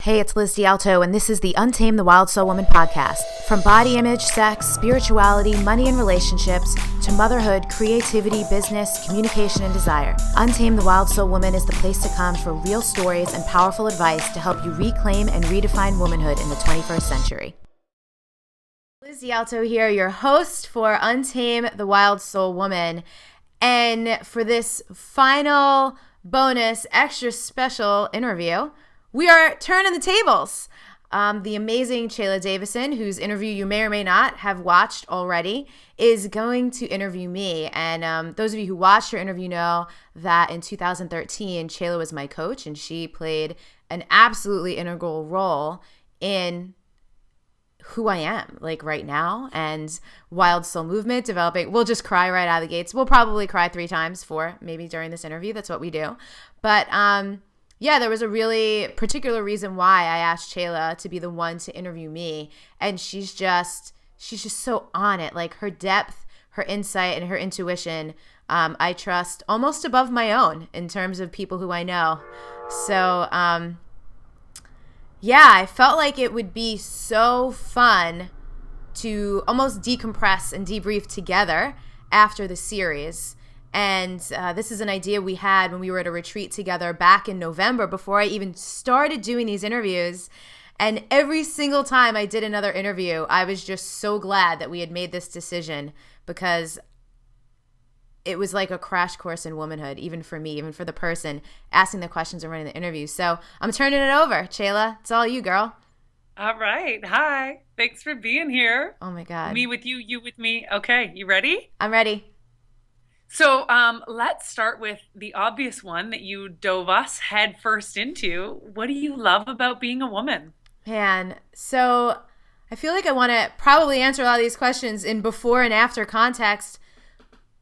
Hey, it's Liz DiAlto, and this is the Untame the Wild Soul Woman podcast. From body image, sex, spirituality, money and relationships, to motherhood, creativity, business, communication, and desire, Untame the Wild Soul Woman is the place to come for real stories and powerful advice to help you reclaim and redefine womanhood in the 21st century. Liz DiAlto here, your host for Untame the Wild Soul Woman. And for this final bonus, extra special interview, we are turning the tables. The amazing Chela Davison, whose interview you may or may not have watched already, is going to interview me. And those of you who watched her interview know that in 2013, Chela was my coach, and she played an absolutely integral role in who I am, like right now, and Wild Soul Movement developing. We'll just cry right out of the gates. We'll probably cry 3 times, 4 maybe during this interview. That's what we do. But yeah, there was a really particular reason why I asked Chela to be the one to interview me. And she's just so on it. Like her depth, her insight, and her intuition, I trust almost above my own in terms of people who I know. So, yeah, I felt like it would be so fun to almost decompress and debrief together after the series. And this is an idea we had when we were at a retreat together back in November before I even started doing these interviews. And every single time I did another interview, I was just so glad that we had made this decision, because it was like a crash course in womanhood, even for me, even for the person asking the questions and running the interview. So I'm turning it over. Chela, it's all you, girl. All right. Hi. Thanks for being here. Oh my God. Me with you, you with me. Okay. You ready? I'm ready. So let's start with the obvious one that you dove us head first into. What do you love about being a woman? Man, so I feel like I want to probably answer a lot of these questions in before and after context.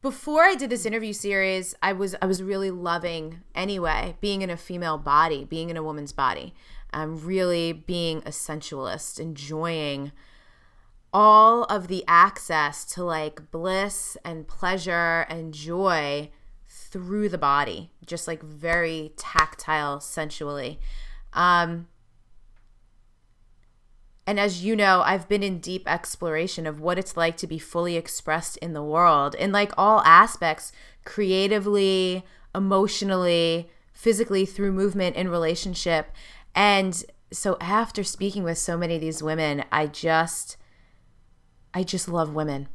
Before I did this interview series, I was really loving, anyway, being in a female body, being in a woman's body. Really being a sensualist, enjoying all of the access to like bliss and pleasure and joy through the body, just like very tactile, sensually. And as you know, I've been in deep exploration of what it's like to be fully expressed in the world in like all aspects, creatively, emotionally, physically, through movement and relationship. And so after speaking with so many of these women, I just love women.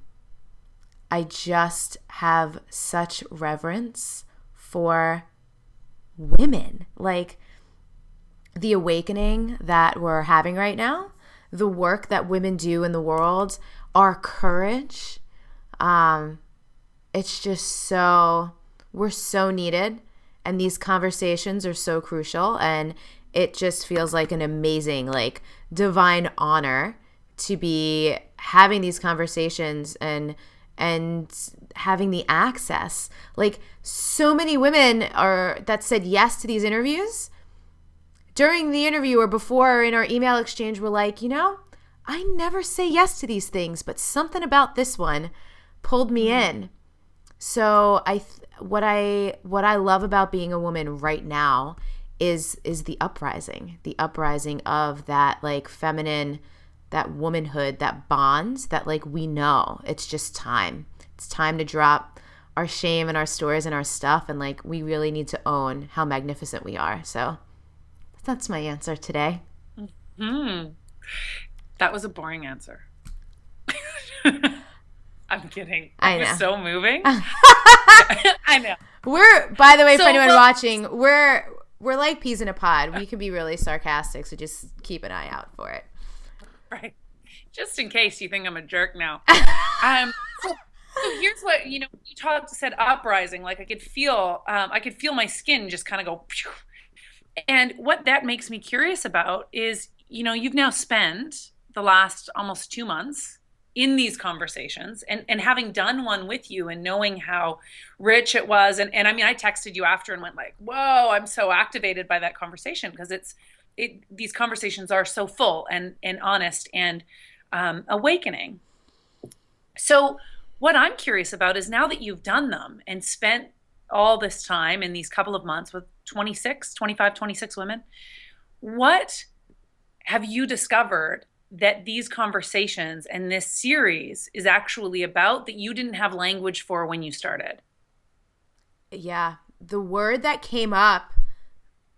I just have such reverence for women. Like the awakening that we're having right now, the work that women do in the world, our courage. It's just so, we're so needed, and these conversations are so crucial, and it just feels like an amazing, like divine honor to be having these conversations and having the access. Like so many women that said yes to these interviews during the interview or before in our email exchange were like, you know, I never say yes to these things, but something about this one pulled me in. So what I love about being a woman right now is the uprising of that like feminine, that womanhood, that bond that like we know it's just time. It's time to drop our shame and our stories and our stuff, and like we really need to own how magnificent we are. So that's my answer today. That was a boring answer. I'm kidding. That was so moving. I know. We're, by the way, for anyone watching, we're like peas in a pod. We can be really sarcastic, so just keep an eye out for it. Right. Just in case you think I'm a jerk now. So here's what, you said uprising, like I could feel my skin just kind of go, phew. And what that makes me curious about is, you've now spent the last almost 2 months in these conversations and having done one with you and knowing how rich it was. And I mean, I texted you after and went like, whoa, I'm so activated by that conversation, because these conversations are so full and honest and awakening. So what I'm curious about is, now that you've done them and spent all this time in these couple of months with 25, 26 women, what have you discovered that these conversations and this series is actually about that you didn't have language for when you started? Yeah. The word that came up,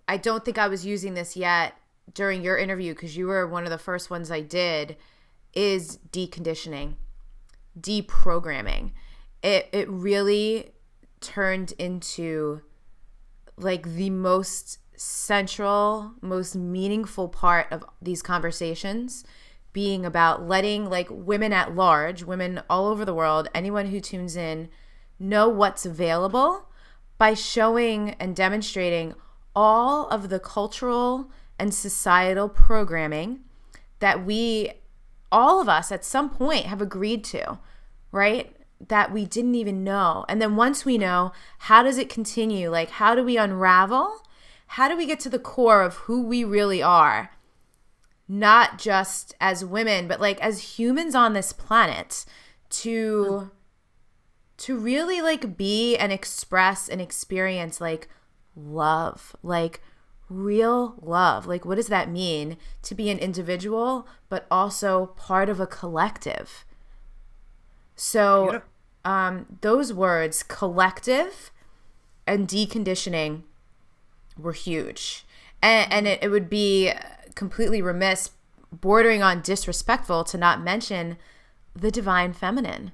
I don't think I was using this yet during your interview because you were one of the first ones I did, is deconditioning, deprogramming. It really turned into like the most central, most meaningful part of these conversations being about letting like women at large, women all over the world, anyone who tunes in, know what's available by showing and demonstrating all of the cultural and societal programming that we, all of us at some point have agreed to, right? That we didn't even know. And then once we know, how does it continue? Like, how do we unravel? How do we get to the core of who we really are? Not just as women, but like as humans on this planet, to really like be and express and experience like love, like real love. Like, what does that mean to be an individual, but also part of a collective? So those words, collective and deconditioning, were huge. And it would be completely remiss, bordering on disrespectful, to not mention the divine feminine.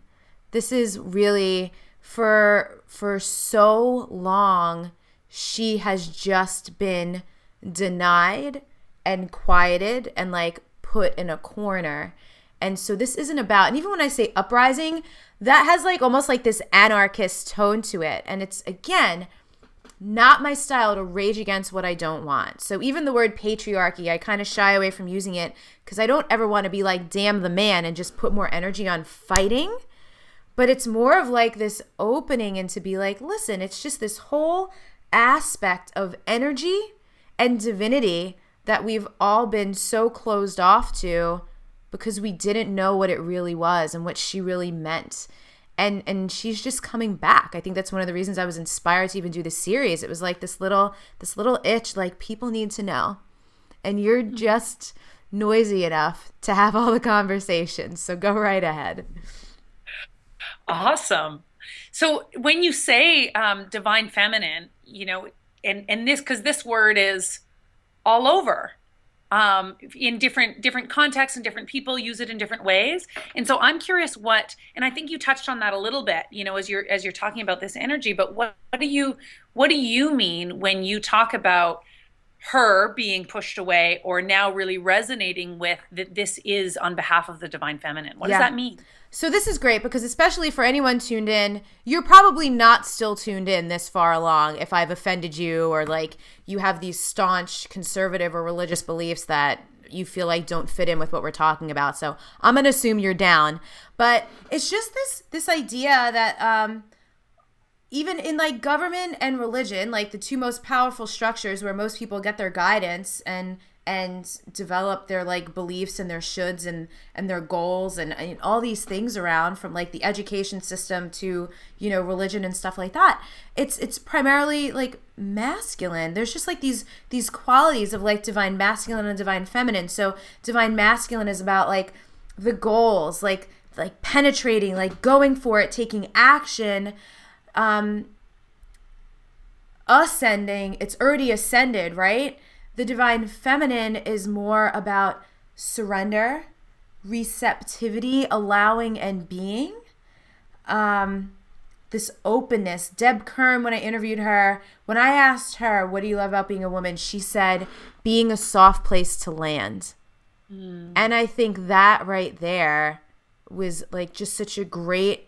This is really, for so long, she has just been denied and quieted and like put in a corner. And so this isn't about, and even when I say uprising, that has like almost like this anarchist tone to it. And it's, again, not my style to rage against what I don't want. So even the word patriarchy, I kind of shy away from using it because I don't ever want to be like, damn the man, and just put more energy on fighting. But it's more of like this opening and to be like, listen, it's just this whole aspect of energy and divinity that we've all been so closed off to because we didn't know what it really was and what she really meant. And she's just coming back. I think that's one of the reasons I was inspired to even do this series. It was like this little itch, like, people need to know. And you're just noisy enough to have all the conversations. So go right ahead. Awesome. So when you say divine feminine, and this, because this word is all over, in different contexts, and different people use it in different ways. And so I'm curious and I think you touched on that a little bit, as you're talking about this energy, but what do you mean when you talk about her being pushed away, or now really resonating with that this is on behalf of the divine feminine? What does that mean? So this is great because, especially for anyone tuned in, you're probably not still tuned in this far along if I've offended you, or like you have these staunch conservative or religious beliefs that you feel like don't fit in with what we're talking about. So I'm going to assume you're down. But it's just this idea that even in like government and religion, like the two most powerful structures where most people get their guidance and develop their like beliefs and their shoulds and their goals and all these things around, from like the education system to, religion and stuff like that. It's primarily like masculine. There's just like these qualities of like divine masculine and divine feminine. So divine masculine is about like the goals, like penetrating, like going for it, taking action, ascending. It's already ascended, right? The divine feminine is more about surrender, receptivity, allowing and being. This openness. Deb Kern, when I interviewed her, when I asked her, what do you love about being a woman? She said, being a soft place to land. And I think that right there was like just such a great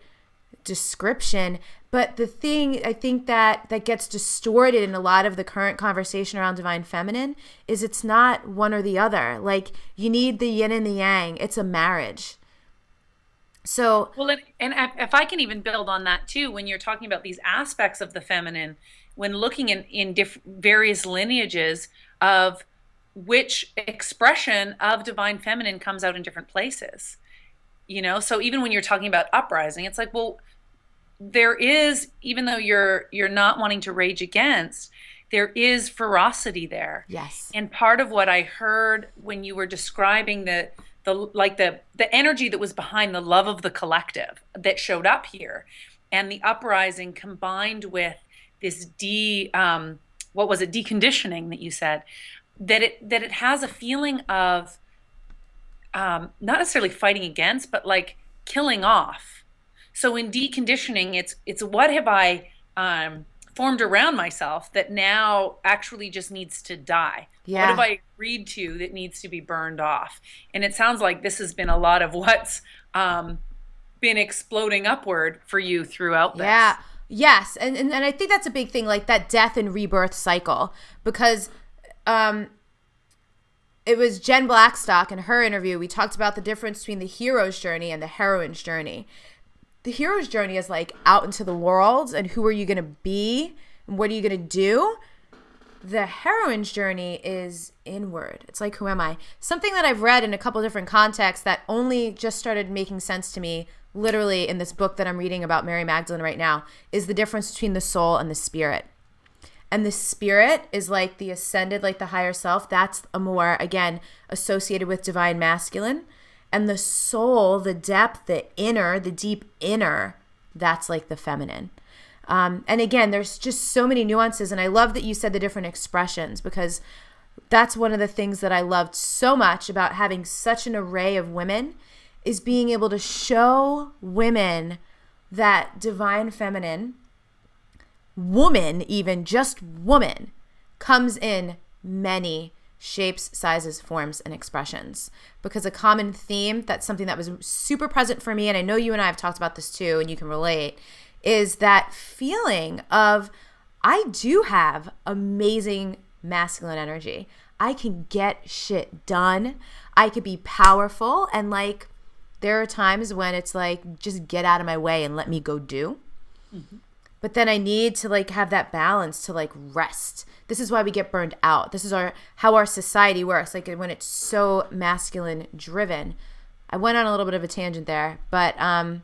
description. But the thing I think that gets distorted in a lot of the current conversation around divine feminine is it's not one or the other. Like, you need the yin and the yang. It's a marriage. So, well, and if I can even build on that too, when you're talking about these aspects of the feminine, when looking in various lineages of which expression of divine feminine comes out in different places, so even when you're talking about uprising, it's like, well, there is, even though you're not wanting to rage against, there is ferocity there. Yes. And part of what I heard when you were describing the energy that was behind the love of the collective that showed up here, and the uprising combined with this what was it, deconditioning that you said, that it has a feeling of not necessarily fighting against, but like killing off. So in deconditioning, it's what have I formed around myself that now actually just needs to die? Yeah. What have I agreed to that needs to be burned off? And it sounds like this has been a lot of what's been exploding upward for you throughout this. Yeah. Yes. And I think that's a big thing, like that death and rebirth cycle, because it was Jen Blackstock in her interview. We talked about the difference between the hero's journey and the heroine's journey. The hero's journey is like out into the world and who are you going to be and what are you going to do? The heroine's journey is inward. It's like, who am I? Something that I've read in a couple different contexts that only just started making sense to me literally in this book that I'm reading about Mary Magdalene right now is the difference between the soul and the spirit. And the spirit is like the ascended, like the higher self. That's a more, again, associated with divine masculine. And the soul, the depth, the inner, the deep inner, that's like the feminine. And again, there's just so many nuances. And I love that you said the different expressions, because that's one of the things that I loved so much about having such an array of women is being able to show women that divine feminine, woman, even just woman, comes in many shapes, sizes, forms, and expressions. Because a common theme, that's something that was super present for me, and I know you and I have talked about this too, and you can relate, is that feeling of, I do have amazing masculine energy. I can get shit done. I could be powerful, and like, there are times when it's like, just get out of my way and let me go do. Mm-hmm. But then I need to like have that balance to like rest. This is why we get burned out. This is how our society works. Like when it's so masculine driven. I went on a little bit of a tangent there, but I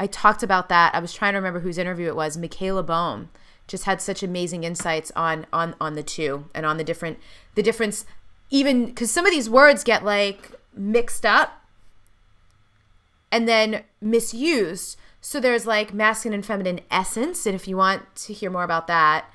talked about that. I was trying to remember whose interview it was. Michaela Boehm just had such amazing insights on the two and on the difference, even because some of these words get like mixed up and then misused. So there's like masculine and feminine essence. And if you want to hear more about that,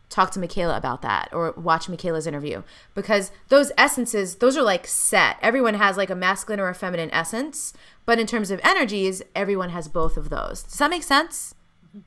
talk to Michaela about that or watch Michaela's interview, because those essences, those are like set. Everyone has like a masculine or a feminine essence, but in terms of energies, everyone has both of those. Does that make sense?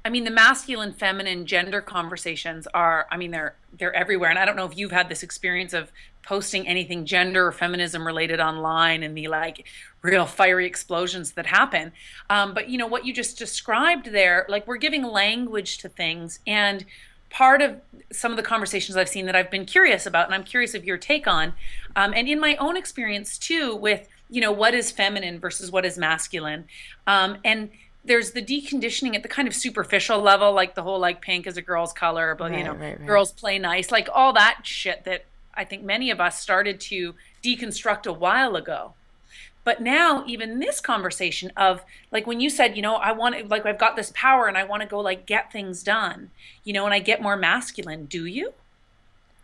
I mean, the masculine, feminine, gender conversations are, I mean, they're everywhere. And I don't know if you've had this experience of posting anything gender or feminism related online and the like real fiery explosions that happen. But you know, what you just described there, like we're giving language to things. And part of some of the conversations I've seen that I've been curious about, and I'm curious of your take on, and in my own experience too, with, you know, what is feminine versus what is masculine. And there's the deconditioning at the kind of superficial level, like the whole like pink is a girl's color, but right. Girls play nice, like all that shit that I think many of us started to deconstruct a while ago. But now even this conversation of like when you said, you know, I want to, like I've got this power and I want to go like get things done, you know, and I get more masculine. Do you?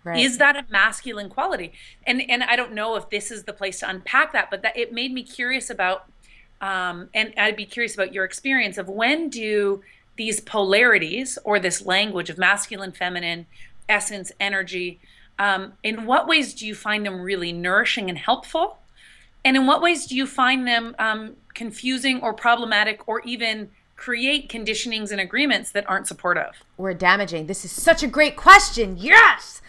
Right. Is that a masculine quality? And I don't know if this is the place to unpack that, but that it made me curious about and I'd be curious about your experience of when do these polarities or this language of masculine, feminine, essence, energy, in what ways do you find them really nourishing and helpful? And in what ways do you find them confusing or problematic or even create conditionings and agreements that aren't supportive? Or damaging? This is such a great question. Yes!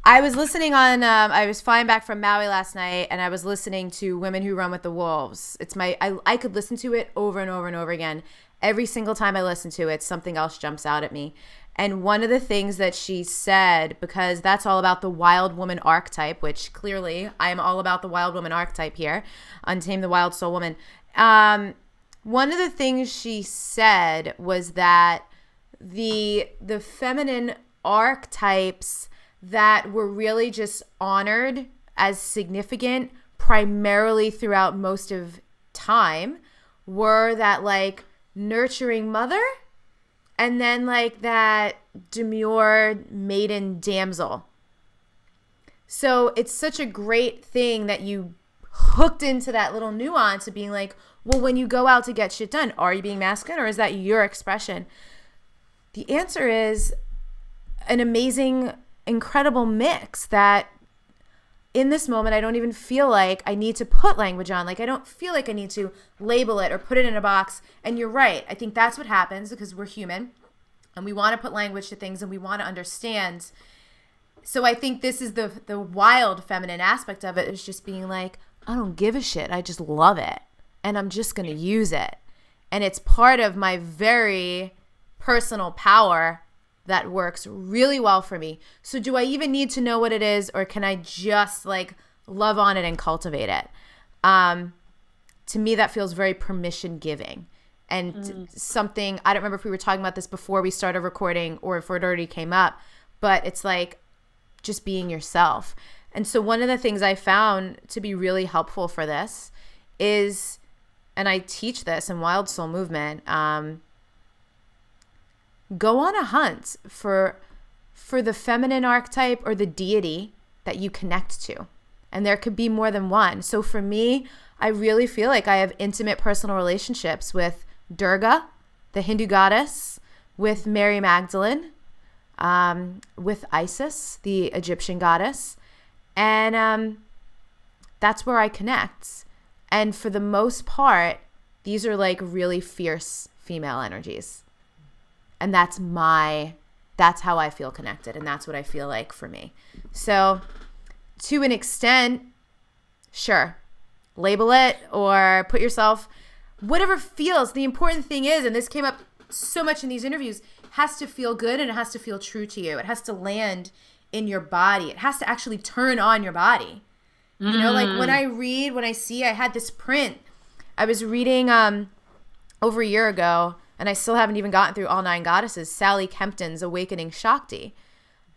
I was listening on, I was flying back from Maui last night and I was listening to Women Who Run with the Wolves. It's I could listen to it over and over and over again. Every single time I listen to it, something else jumps out at me. And one of the things that she said, because that's all about the wild woman archetype, which clearly I am all about the wild woman archetype here, Untame the Wild Soul Woman. One of the things she said was that the feminine archetypes that were really just honored as significant primarily throughout most of time were that like nurturing mother, and then like that demure maiden damsel. So it's such a great thing that you hooked into that little nuance of being like, well, when you go out to get shit done, are you being masculine or is that your expression? The answer is an amazing, incredible mix that in this moment, I don't even feel like I need to put language on. Like, I don't feel like I need to label it or put it in a box. And you're right. I think that's what happens because we're human and we want to put language to things and we want to understand. So I think this is the wild feminine aspect of it, is just being like, I don't give a shit. I just love it. And I'm just going to use it. And it's part of my very personal power that works really well for me. So do I even need to know what it is, or can I just like love on it and cultivate it? To me, that feels very permission giving. And something, I don't remember if we were talking about this before we started recording or if it already came up, but it's like just being yourself. And so one of the things I found to be really helpful for this is, and I teach this in Wild Soul Movement, go on a hunt for the feminine archetype or the deity that you connect to. And there could be more than one. So for me, I really feel like I have intimate personal relationships with Durga, the Hindu goddess, with Mary Magdalene, with Isis, the Egyptian goddess. And that's where I connect. And for the most part, these are like really fierce female energies. And that's how I feel connected. And that's what I feel like for me. So to an extent, sure, label it or put yourself, whatever feels. The important thing is, and this came up so much in these interviews, has to feel good and it has to feel true to you. It has to land in your body. It has to actually turn on your body. You know, like when I see, I had this print. I was reading over a year ago, and I still haven't even gotten through all 9 goddesses, Sally Kempton's Awakening Shakti.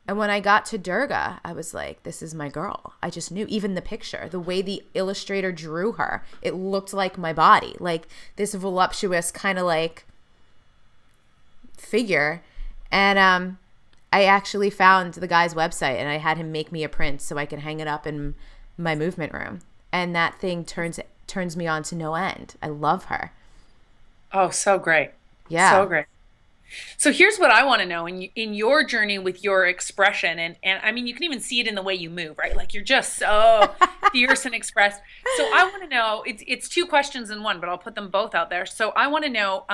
And when I got to Durga, I was like, this is my girl. I just knew. Even the picture, the way the illustrator drew her, it looked like my body, like this voluptuous kind of like figure. And I actually found the guy's website and I had him make me a print so I can hang it up in my movement room. And that thing turns me on to no end. I love her. Oh, so great. Yeah. So great. So here's what I want to know in your journey with your expression. And I mean, you can even see it in the way you move, right? Like you're just so fierce and expressed. So I want to know, it's 2 questions in one, but I'll put them both out there. So I want to know,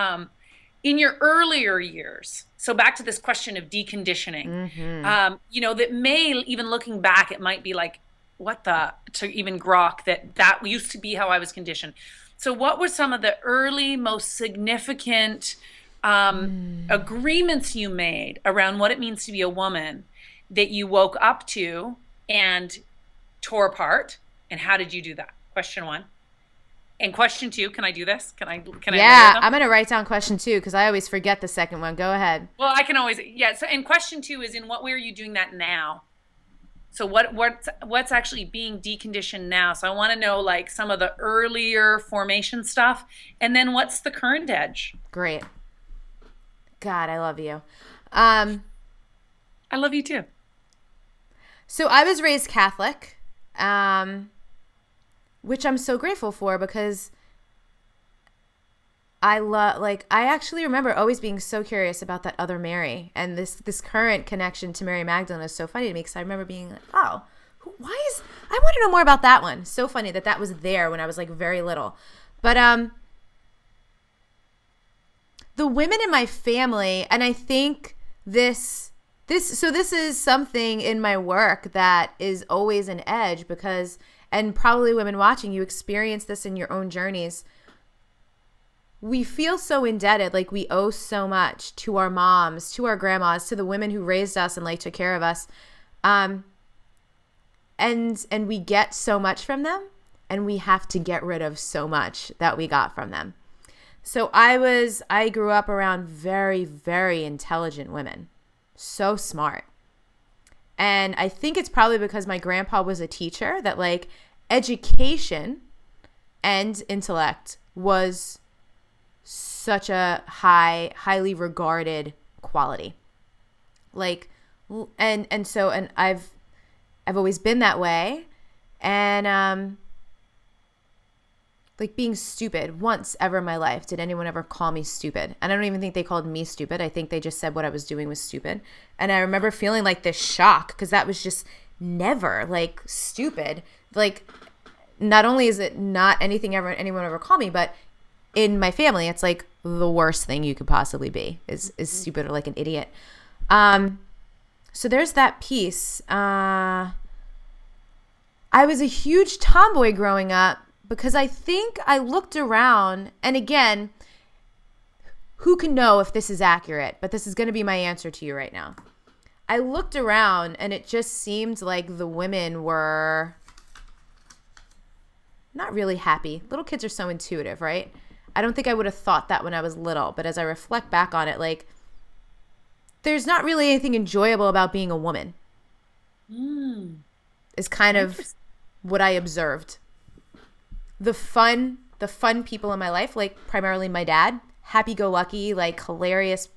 in your earlier years, so back to this question of deconditioning, you know, that may, even looking back, it might be like, to even grok that used to be how I was conditioned. So what were some of the early, most significant agreements you made around what it means to be a woman that you woke up to and tore apart? And how did you do that? Question 1. And question 2, can I do this? Can I? Yeah, I'm going to write down question 2 because I always forget the second one. Go ahead. Well, I can always, yeah. So, and question 2 is, in what way are you doing that now? So what's actually being deconditioned now? So I want to know like some of the earlier formation stuff, and then what's the current edge? Great. God, I love you. I love you too. So I was raised Catholic, which I'm so grateful for because I actually remember always being so curious about that other Mary, and this current connection to Mary Magdalene is so funny to me because I remember being like, oh, I want to know more about that one. So funny that was there when I was like very little. But the women in my family, and I think this is something in my work that is always an edge because, and probably women watching, you experience this in your own journeys. We feel so indebted, like we owe so much to our moms, to our grandmas, to the women who raised us and like took care of us. And we get so much from them, and we have to get rid of so much that we got from them. So I grew up around very, very intelligent women, so smart. And I think it's probably because my grandpa was a teacher that like education and intellect was such a highly regarded quality. Like, and I've always been that way. And, like being stupid, once ever in my life did anyone ever call me stupid. And I don't even think they called me stupid. I think they just said what I was doing was stupid. And I remember feeling like this shock because that was just never like stupid. Like, not only is it not anything anyone ever called me, but in my family, it's like the worst thing you could possibly be is stupid or like an idiot. So there's that piece. I was a huge tomboy growing up because I think I looked around, and again, who can know if this is accurate, but this is going to be my answer to you right now. I looked around and it just seemed like the women were not really happy. Little kids are so intuitive, right? I don't think I would have thought that when I was little, but as I reflect back on it, like, there's not really anything enjoyable about being a woman. Is kind of what I observed. The fun people in my life, like primarily my dad, happy-go-lucky, like hilarious.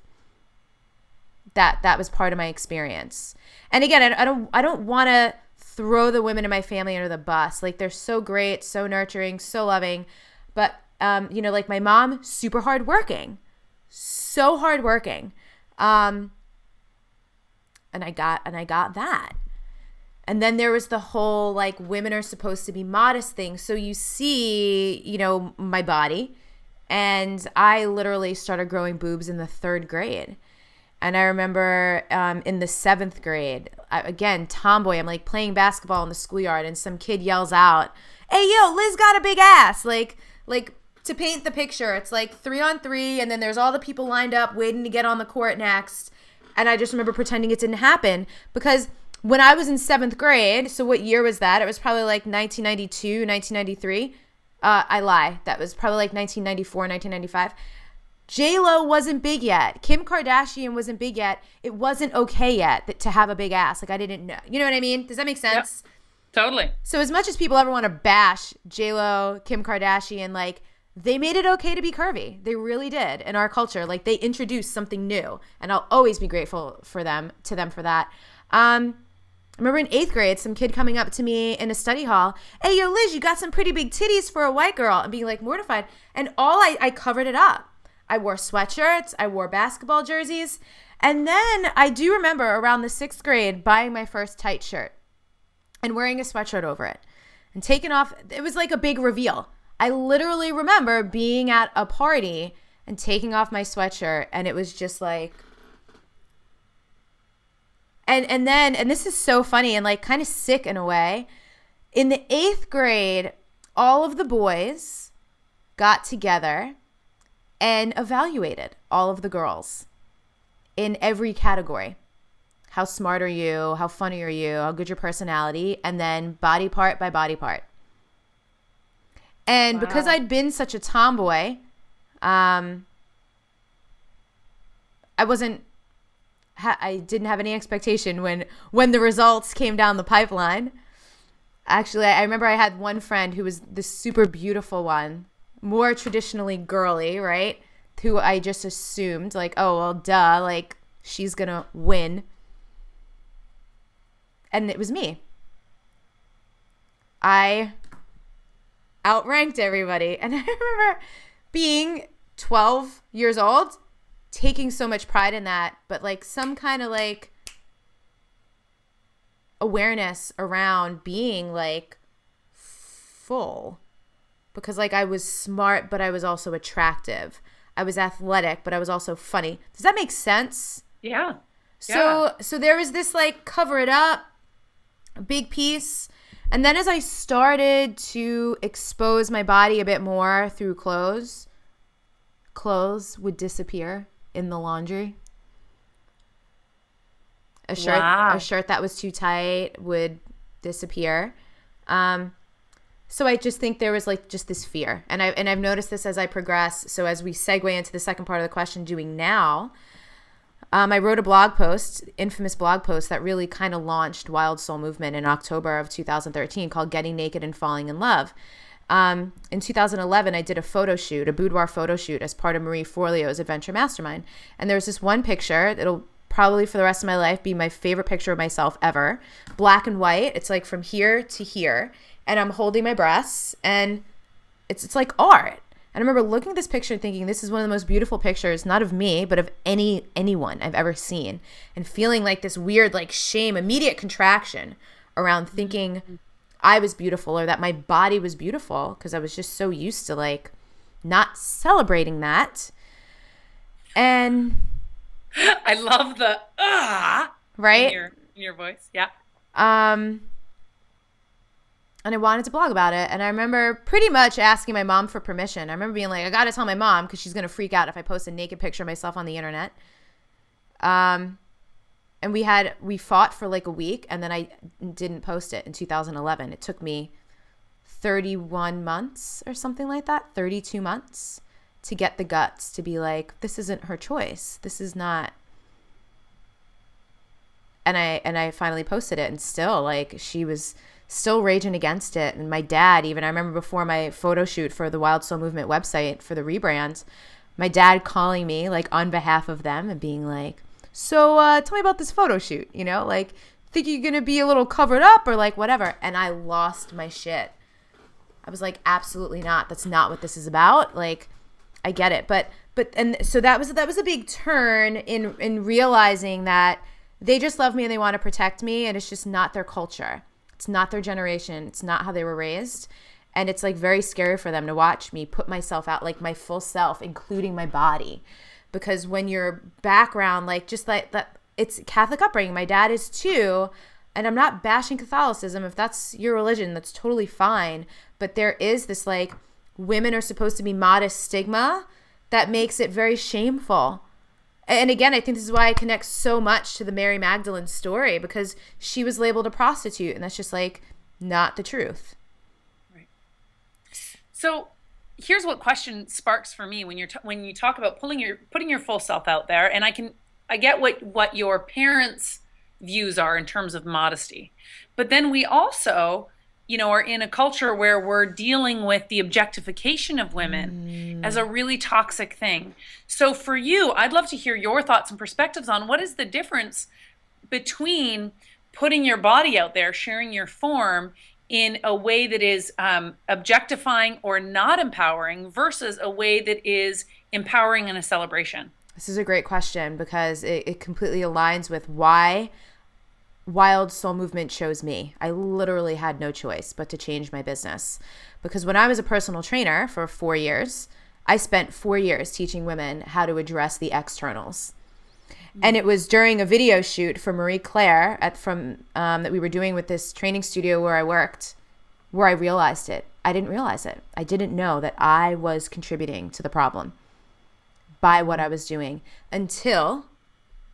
That was part of my experience. And again, I don't want to throw the women in my family under the bus. Like, they're so great, so nurturing, so loving. But like my mom, super hardworking, so hardworking. And I got that. And then there was the whole, like, women are supposed to be modest thing. So you see, my body. And I literally started growing boobs in the 3rd grade. And I remember in the 7th grade, again, tomboy, I'm, like, playing basketball in the schoolyard. And some kid yells out, "Hey, yo, Liz got a big ass." Like to paint the picture, it's like 3-on-3. And then there's all the people lined up waiting to get on the court next. And I just remember pretending it didn't happen because when I was in 7th grade, so what year was that? It was probably like 1992, 1993. I lie. That was probably like 1994, 1995. J-Lo wasn't big yet. Kim Kardashian wasn't big yet. It wasn't okay yet to have a big ass. Like, I didn't know. You know what I mean? Does that make sense? Yep. Totally. So as much as people ever want to bash J-Lo, Kim Kardashian, like, they made it okay to be curvy. They really did in our culture. Like, they introduced something new. And I'll always be grateful to them for that. I remember in 8th grade, some kid coming up to me in a study hall, "Hey, yo, Liz, you got some pretty big titties for a white girl," and being like mortified. And I covered it up. I wore sweatshirts. I wore basketball jerseys. And then I do remember around the 6th grade buying my first tight shirt and wearing a sweatshirt over it and taking off. It was like a big reveal. I literally remember being at a party and taking off my sweatshirt, and it was just like, And this is so funny and like kind of sick in a way. In the 8th grade, all of the boys got together and evaluated all of the girls in every category. How smart are you? How funny are you? How good your personality? And then body part by body part. And because I'd been such a tomboy, I didn't have any expectation when the results came down the pipeline. Actually, I remember I had one friend who was the super beautiful one, more traditionally girly, right? Who I just assumed, like, oh, well, duh, like, she's going to win. And it was me. I outranked everybody. And I remember being 12 years old, taking so much pride in that, but like some kind of like awareness around being like full, because like I was smart, but I was also attractive. I was athletic, but I was also funny. Does that make sense? Yeah. So there was this like cover it up, a big piece. And then as I started to expose my body a bit more through clothes would disappear in the laundry. A shirt that was too tight would disappear. So I just think there was like just this fear. And I've noticed this as I progress. So as we segue into the second part of the question, doing now, I wrote a blog post, infamous blog post that really kind of launched Wild Soul Movement in October of 2013 called Getting Naked and Falling in Love. In 2011, I did a boudoir photo shoot as part of Marie Forleo's Adventure Mastermind. And there was this one picture that'll probably for the rest of my life be my favorite picture of myself ever. Black and white. It's like from here to here. And I'm holding my breasts, and it's like art. And I remember looking at this picture and thinking, this is one of the most beautiful pictures, not of me, but of anyone I've ever seen. And feeling like this weird, like shame, immediate contraction around thinking I was beautiful or that my body was beautiful, because I was just so used to like not celebrating that. And I love the right in your voice. Yeah. And I wanted to blog about it. And I remember pretty much asking my mom for permission. I remember being like, I got to tell my mom because she's going to freak out if I post a naked picture of myself on the internet. And we fought for like a week, and then I didn't post it in 2011. It took me 31 months or something like that, 32 months to get the guts to be like, this isn't her choice. This is not. And I finally posted it, and still like she was still raging against it. And my dad, even, I remember before my photo shoot for the Wild Soul Movement website for the rebrand, my dad calling me like on behalf of them and being like, so tell me about this photo shoot, you know, like, think you're going to be a little covered up or like whatever. And I lost my shit. I was like, absolutely not. That's not what this is about. Like, I get it. But and so that was a big turn in realizing that they just love me and they want to protect me. And it's just not their culture. It's not their generation. It's not how they were raised. And it's like very scary for them to watch me put myself out, like my full self, including my body. Because when your background, like just like that, it's Catholic upbringing. My dad is too. And I'm not bashing Catholicism. If that's your religion, that's totally fine. But there is this like women are supposed to be modest stigma that makes it very shameful. And again, I think this is why I connect so much to the Mary Magdalene story, because she was labeled a prostitute, and that's just like not the truth. Right. So here's what question sparks for me when you talk about putting your full self out there, and I get what your parents' views are in terms of modesty, but then we also, you know, are in a culture where we're dealing with the objectification of women as a really toxic thing. So for you, I'd love to hear your thoughts and perspectives on what is the difference between putting your body out there, sharing your form in a way that is objectifying or not empowering versus a way that is empowering and a celebration. This is a great question, because it completely aligns with why Wild Soul Movement chose me. I literally had no choice but to change my business, because when I was a personal trainer for 4 years, I spent 4 years teaching women how to address the externals. And it was during a video shoot for Marie Claire that we were doing with this training studio where I worked, where I realized it. I didn't realize it. I didn't know that I was contributing to the problem by what I was doing, until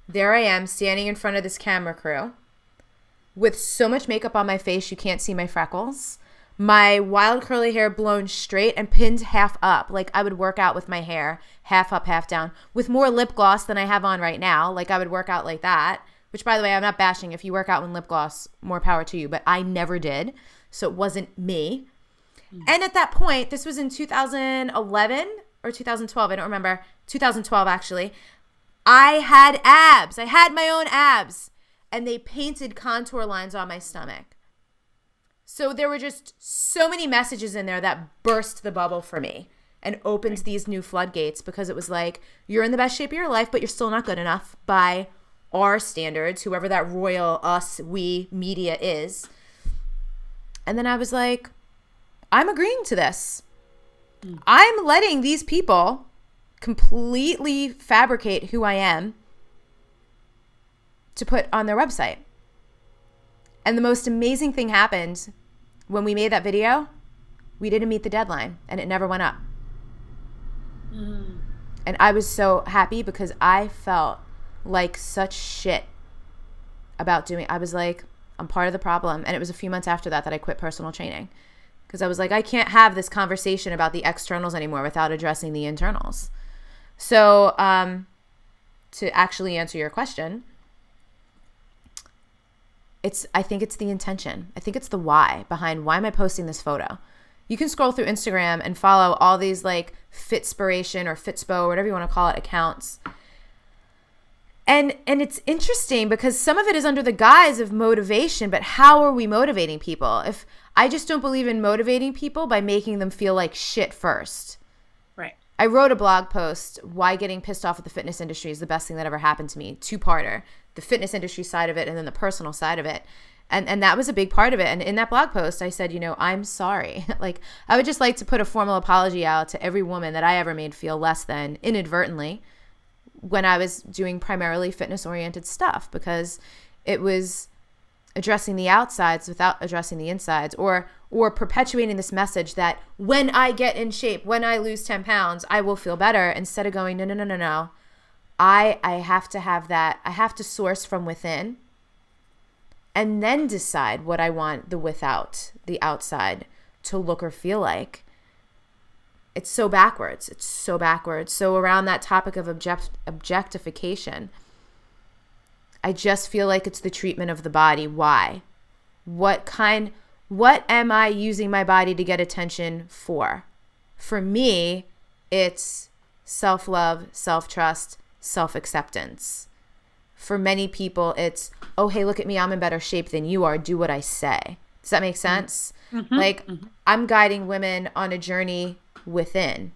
there I am standing in front of this camera crew with so much makeup on my face you can't see my freckles, my wild curly hair blown straight and pinned half up. Like I would work out with my hair half up, half down, with more lip gloss than I have on right now. Like I would work out like that, which, by the way, I'm not bashing. If you work out with lip gloss, more power to you, but I never did. So it wasn't me. And at that point, this was in 2011 or 2012. I don't remember. 2012, actually. I had abs. I had my own abs. And they painted contour lines on my stomach. So there were just so many messages in there that burst the bubble for me and opened these new floodgates, because it was like, you're in the best shape of your life, but you're still not good enough by our standards, whoever that royal us, we media is. And then I was like, I'm agreeing to this. I'm letting these people completely fabricate who I am to put on their website. And the most amazing thing happened when we made that video. We didn't meet the deadline, and it never went up. And I was so happy, because I felt like such shit about I was like, I'm part of the problem. And it was a few months after that I quit personal training, because I was like, I can't have this conversation about the externals anymore without addressing the internals. So to actually answer your question, I think it's the intention. I think it's the why behind, why am I posting this photo? You can scroll through Instagram and follow all these like Fitspiration or Fitspo, whatever you want to call it, accounts. And it's interesting because some of it is under the guise of motivation, but how are we motivating people? If I just don't believe in motivating people by making them feel like shit first. Right. I wrote a blog post, why getting pissed off at the fitness industry is the best thing that ever happened to me. Two-parter, the fitness industry side of it and then the personal side of it. And that was a big part of it. And in that blog post, I said, I'm sorry. Like, I would just like to put a formal apology out to every woman that I ever made feel less than inadvertently when I was doing primarily fitness-oriented stuff, because it was addressing the outsides without addressing the insides, or perpetuating this message that when I get in shape, when I lose 10 pounds, I will feel better, instead of going, no. I have to have that. I have to source from within and then decide what I want the outside to look or feel like. It's so backwards. So around that topic of objectification, I just feel like it's the treatment of the body. Why? What am I using my body to get attention for? For me, it's self-love, self-trust, self-acceptance. For many people, it's, oh, hey, look at me. I'm in better shape than you are. Do what I say. Does that make sense? Mm-hmm. I'm guiding women on a journey within.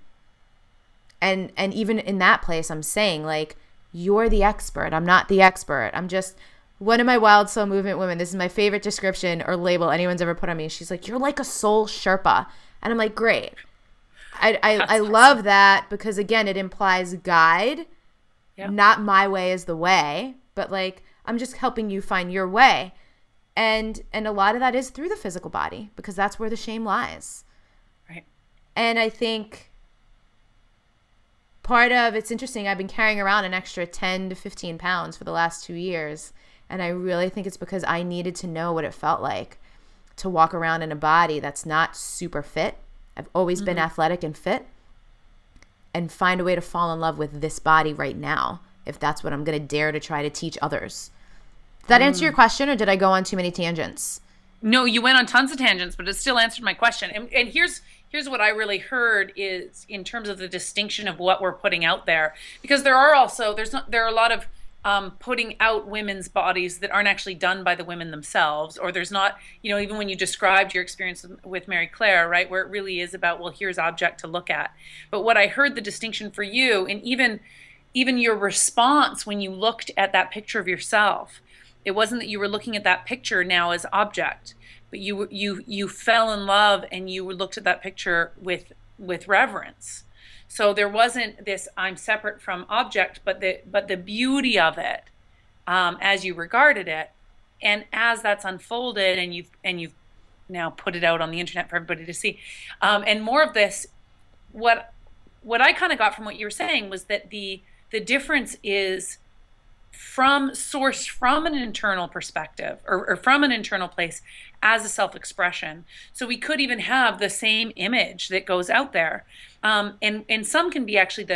And even in that place, I'm saying, like, you're the expert. I'm not the expert. I'm just one of my wild soul movement women. This is my favorite description or label anyone's ever put on me. She's like, you're like a soul Sherpa. And I'm like, great. I love that, because, again, it implies guide. Yep. Not my way is the way, but like, I'm just helping you find your way. And a lot of that is through the physical body, because that's where the shame lies. Right. And I think part of it's interesting. I've been carrying around an extra 10 to 15 pounds for the last 2 years. And I really think it's because I needed to know what it felt like to walk around in a body that's not super fit. I've always been athletic and fit, and find a way to fall in love with this body right now, if that's what I'm going to dare to try to teach others. Did that answer your question, or did I go on too many tangents? No, you went on tons of tangents, but it still answered my question. And here's what I really heard is in terms of the distinction of what we're putting out there, because there are a lot of putting out women's bodies that aren't actually done by the women themselves, or there's not, even when you described your experience with Mary Claire, right, where it really is about, well, here's object to look at. But what I heard the distinction for you, and even your response when you looked at that picture of yourself, it wasn't that you were looking at that picture now as object, but you fell in love and you looked at that picture with reverence. So there wasn't this I'm separate from object, but the beauty of it, as you regarded it, and as that's unfolded, and you've now put it out on the internet for everybody to see, and more of this. What I kind of got from what you were saying was that the difference is sourced from an internal perspective, or from an internal place as a self-expression. So we could even have the same image that goes out there. And some can be actually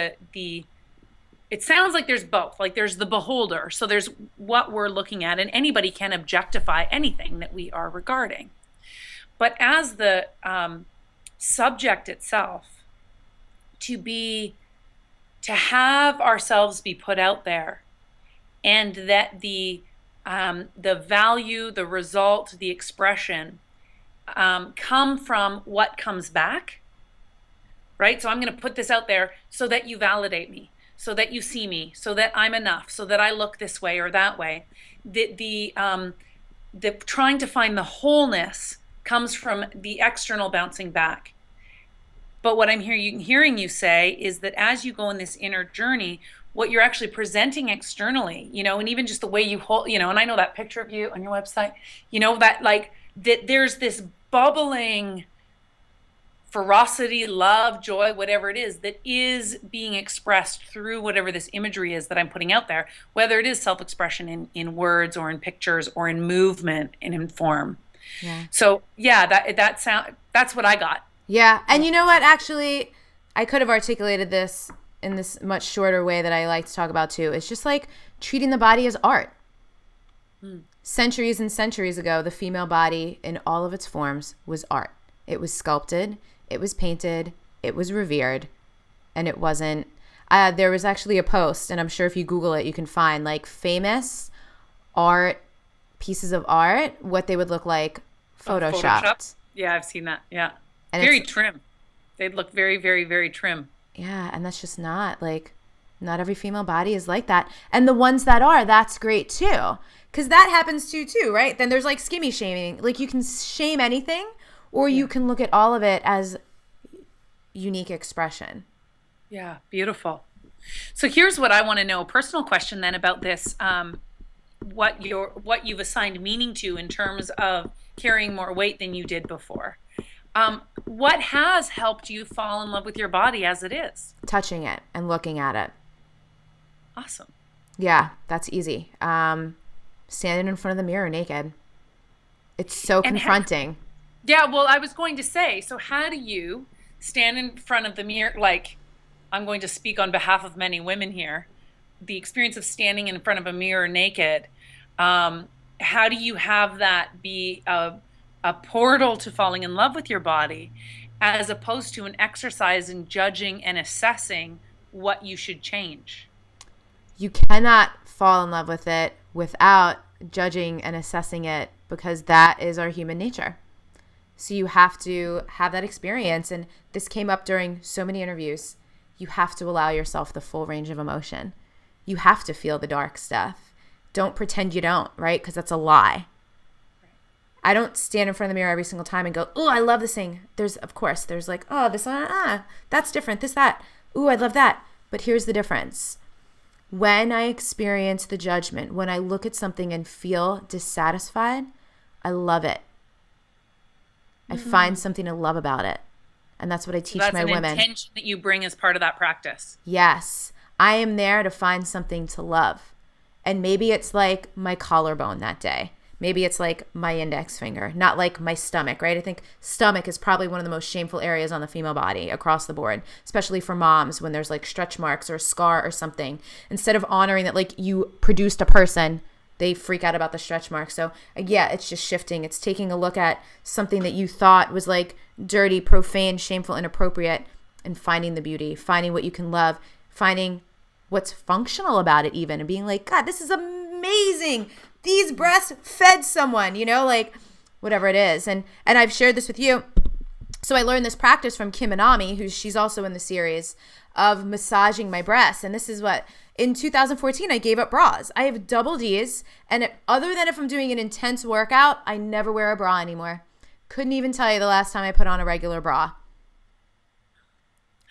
it sounds like there's both, like there's the beholder. So there's what we're looking at, and anybody can objectify anything that we are regarding. But as the subject itself, to have ourselves be put out there, and that the value, the result, the expression come from what comes back, right? So I'm going to put this out there so that you validate me, so that you see me, so that I'm enough, so that I look this way or that way. The trying to find the wholeness comes from the external bouncing back. But what I'm hearing you say is that as you go in this inner journey, what you're actually presenting externally, and even just the way you hold, and I know that picture of you on your website, that there's this bubbling ferocity, love, joy, whatever it is, that is being expressed through whatever this imagery is that I'm putting out there, whether it is self-expression in words or in pictures or in movement and in form. Yeah. So yeah, that's what I got. Yeah. And you know what, actually, I could have articulated this in this much shorter way that I like to talk about too. It's just like treating the body as art. Centuries and centuries ago, the female body in all of its forms was art. It was sculpted. It was painted. It was revered. And it wasn't. There was actually a post, and I'm sure if you Google it, you can find like famous art, pieces of art, what they would look like photoshopped. Yeah, I've seen that. Yeah. And very trim. They'd look very, very, very trim. Yeah, and that's just not not every female body is like that. And the ones that are, that's great too. Because that happens too, right? Then there's like skinny shaming. Like you can shame anything, or you can look at all of it as unique expression. Yeah, beautiful. So here's what I want to know, a personal question then about this, what you've assigned meaning to in terms of carrying more weight than you did before. What has helped you fall in love with your body as it is? Touching it and looking at it. Awesome. Yeah, that's easy. Standing in front of the mirror naked. It's so confronting. Yeah, well, I was going to say, so how do you stand in front of the mirror? Like, I'm going to speak on behalf of many women here. The experience of standing in front of a mirror naked, how do you have that be a portal to falling in love with your body, as opposed to an exercise in judging and assessing what you should change? You cannot fall in love with it without judging and assessing it, because that is our human nature. So you have to have that experience. And this came up during so many interviews. You have to allow yourself the full range of emotion. You have to feel the dark stuff. Don't pretend you don't, right? Because that's a lie. I don't stand in front of the mirror every single time and go, oh, I love this thing. There's like, oh, this, that's different, this, that. Ooh, I love that. But here's the difference. When I experience the judgment, when I look at something and feel dissatisfied, I love it. I find something to love about it. And that's what I teach my women. That's an intention that you bring as part of that practice. Yes. I am there to find something to love. And maybe it's like my collarbone that day. Maybe it's like my index finger, not like my stomach, right? I think stomach is probably one of the most shameful areas on the female body across the board, especially for moms when there's like stretch marks or a scar or something. Instead of honoring that like you produced a person, they freak out about the stretch mark. So yeah, it's just shifting. It's taking a look at something that you thought was like dirty, profane, shameful, inappropriate, and finding the beauty, finding what you can love, finding what's functional about it even, and being like, God, this is amazing. These breasts fed someone, like whatever it is. And I've shared this with you. So I learned this practice from Kim Anami, she's also in the series, of massaging my breasts. And this is what, in 2014, I gave up bras. I have double Ds. And other than if I'm doing an intense workout, I never wear a bra anymore. Couldn't even tell you the last time I put on a regular bra.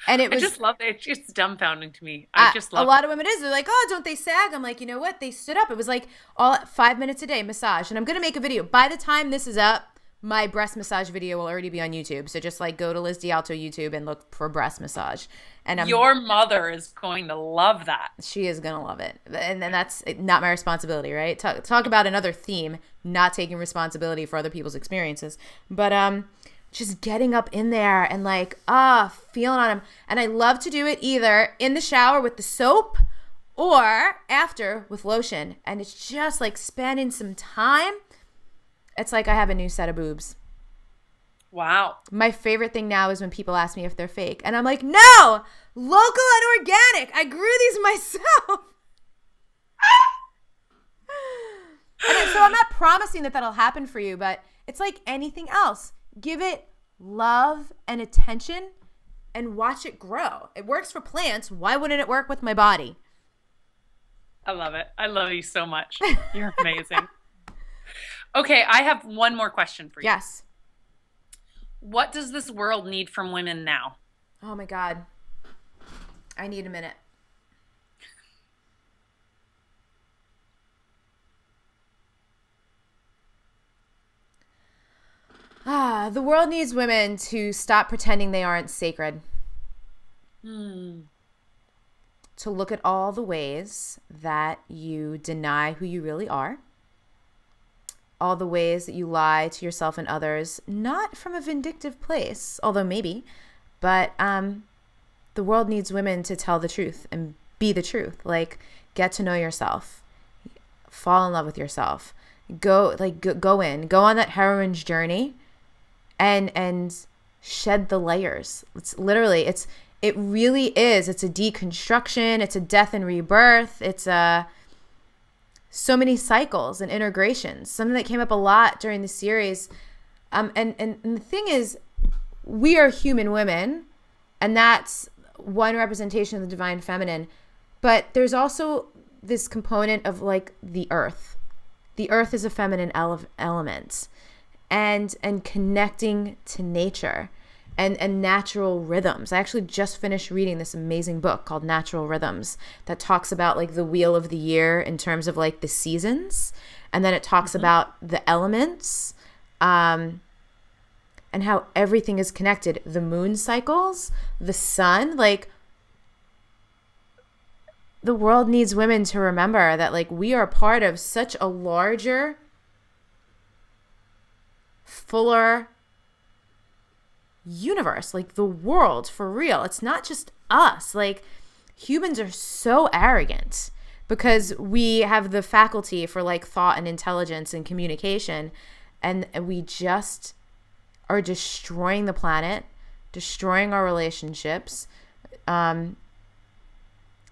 And I just love it. It's dumbfounding to me. I just love it. A lot of women they're like, oh, don't they sag? I'm like, you know what? They stood up. It was like 5 minutes a day massage. And I'm going to make a video. By the time this is up, my breast massage video will already be on YouTube. So just like go to Liz DiAlto YouTube and look for breast massage. And your mother is going to love that. She is going to love it. And then that's not my responsibility, right? Talk about another theme, not taking responsibility for other people's experiences. But just getting up in there and like, feeling on them. And I love to do it either in the shower with the soap or after with lotion. And it's just like spending some time. It's like I have a new set of boobs. Wow. My favorite thing now is when people ask me if they're fake. And I'm like, no, local and organic. I grew these myself. And so I'm not promising that that'll happen for you, but it's like anything else. Give it love and attention and watch it grow. It works for plants. Why wouldn't it work with my body? I love it. I love you so much. You're amazing. Okay, I have one more question for you. Yes. What does this world need from women now? Oh my God. I need a minute. The world needs women to stop pretending they aren't sacred. To look at all the ways that you deny who you really are. All the ways that you lie to yourself and others, not from a vindictive place, although maybe, but the world needs women to tell the truth and be the truth. Like, get to know yourself. Fall in love with yourself. Go on that heroine's journey and shed the layers. It's literally, it really is. It's a deconstruction. It's a death and rebirth. It's so many cycles and integrations. Something that came up a lot during the series. And the thing is, we are human women, and that's one representation of the divine feminine. But there's also this component of like the earth. The earth is a feminine element, and connecting to nature and natural rhythms. I actually just finished reading this amazing book called Natural Rhythms that talks about like the wheel of the year in terms of like the seasons. And then it talks about the elements, and how everything is connected. The moon cycles, the sun, like the world needs women to remember that like we are part of such a larger, fuller universe, like the world, for real. It's not just us. Like humans are so arrogant because we have the faculty for like thought and intelligence and communication, and we just are destroying the planet, destroying our relationships.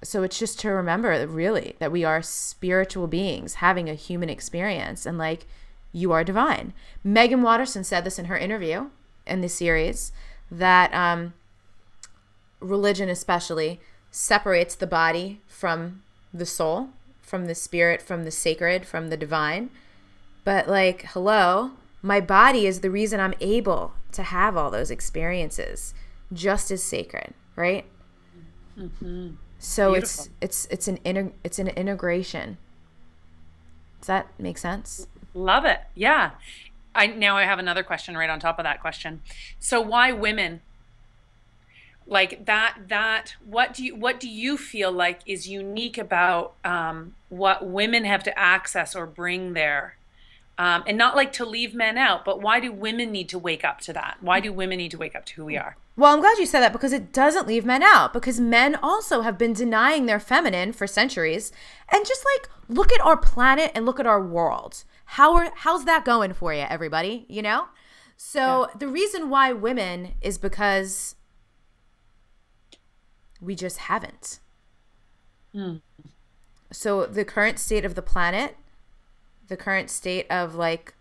So it's just to remember that really that we are spiritual beings having a human experience, and like you are divine. Megan Watterson said this in her interview in this series, that religion especially separates the body from the soul, from the spirit, from the sacred, from the divine. But like, hello, my body is the reason I'm able to have all those experiences, just as sacred, right? Mm-hmm. So Beautiful. it's an integration. Does that make sense? Love it. Yeah. Now I have another question right on top of that question. So why women? Like what do you feel like is unique about what women have to access or bring there? And not like to leave men out, but why do women need to wake up to that? Why do women need to wake up to who we are? Well, I'm glad you said that, because it doesn't leave men out, because men also have been denying their feminine for centuries. And just like look at our planet and look at our world. How's that going for you, everybody? You know? So The reason why women is because we just haven't. So the current state of the planet, the current state of like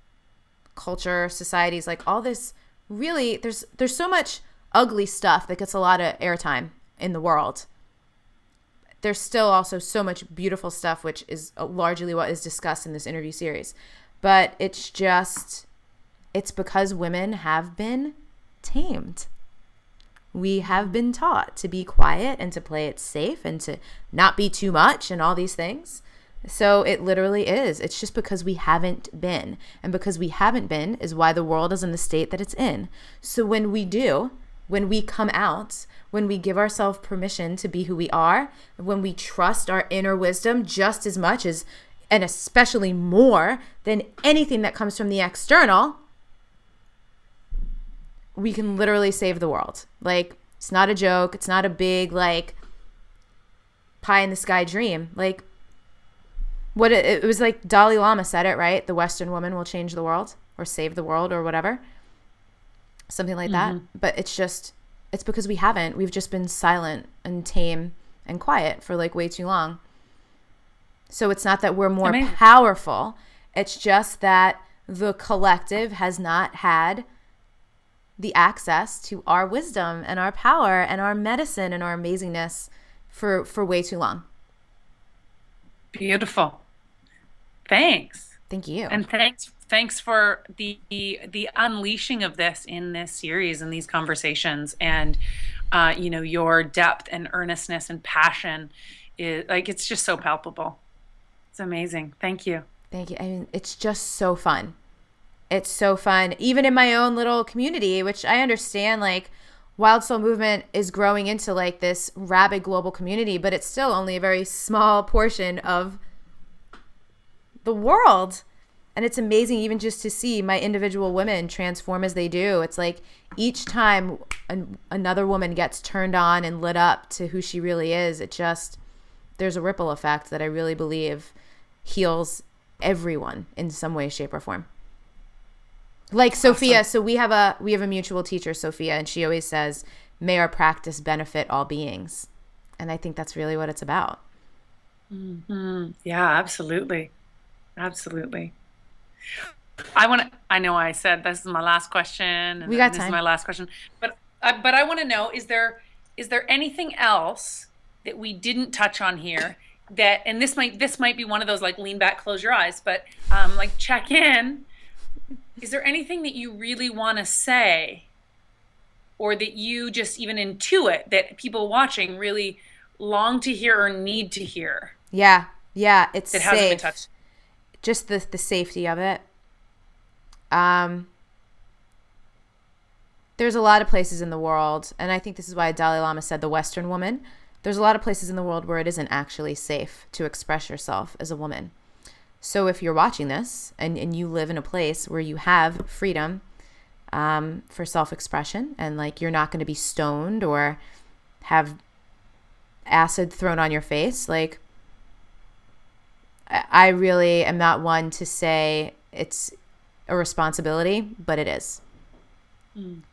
culture, societies, like all this, really, there's so much ugly stuff that gets a lot of airtime in the world. There's still also so much beautiful stuff, which is largely what is discussed in this interview series. But it's because women have been tamed. We have been taught to be quiet and to play it safe and to not be too much and all these things. So it literally is. It's just because we haven't been. And because we haven't been is why the world is in the state that it's in. So when we come out, when we give ourselves permission to be who we are, when we trust our inner wisdom just as much as, and especially more than anything that comes from the external, we can literally save the world. Like, it's not a joke. It's not a big, like, pie in the sky dream. Like, what it was like Dalai Lama said it, right? The Western woman will change the world or save the world or whatever. Something like that. But it's because we haven't. We've just been silent and tame and quiet for like way too long. So it's not that we're more powerful. It's just that the collective has not had the access to our wisdom and our power and our medicine and our amazingness for way too long. Beautiful. Thanks. Thank you. And thanks for the unleashing of this in this series and these conversations, and your depth and earnestness and passion is like, it's just so palpable. It's amazing. Thank you. Thank you. I mean, it's just so fun. It's so fun. Even in my own little community, which I understand, like, Wild Soul Movement is growing into like this rabid global community, but it's still only a very small portion of the world. And it's amazing even just to see my individual women transform as they do. It's like each time another woman gets turned on and lit up to who she really is, there's a ripple effect that I really believe heals everyone in some way, shape, or form. Like Sophia, Awesome. so we have a mutual teacher, Sophia, and she always says, "May our practice benefit all beings," and I think that's really what it's about. Yeah, absolutely. Absolutely. I know I said this is my last question and We then got this is time. my last question, but I want to know, is there anything else that we didn't touch on here that, and this might be one of those like lean back, close your eyes, but like check in. Is there anything that you really want to say or that you just even intuit that people watching really long to hear or need to hear Yeah, yeah, it's that hasn't been safe. touched? Just the safety of it. Um, there's a lot of places in the world, and I think this is why Dalai Lama said the Western woman. There's a lot of places in the world where it isn't actually safe to express yourself as a woman. So if you're watching this and you live in a place where you have freedom for self-expression and like you're not going to be stoned or have acid thrown on your face, like I really am not one to say it's a responsibility, but it is.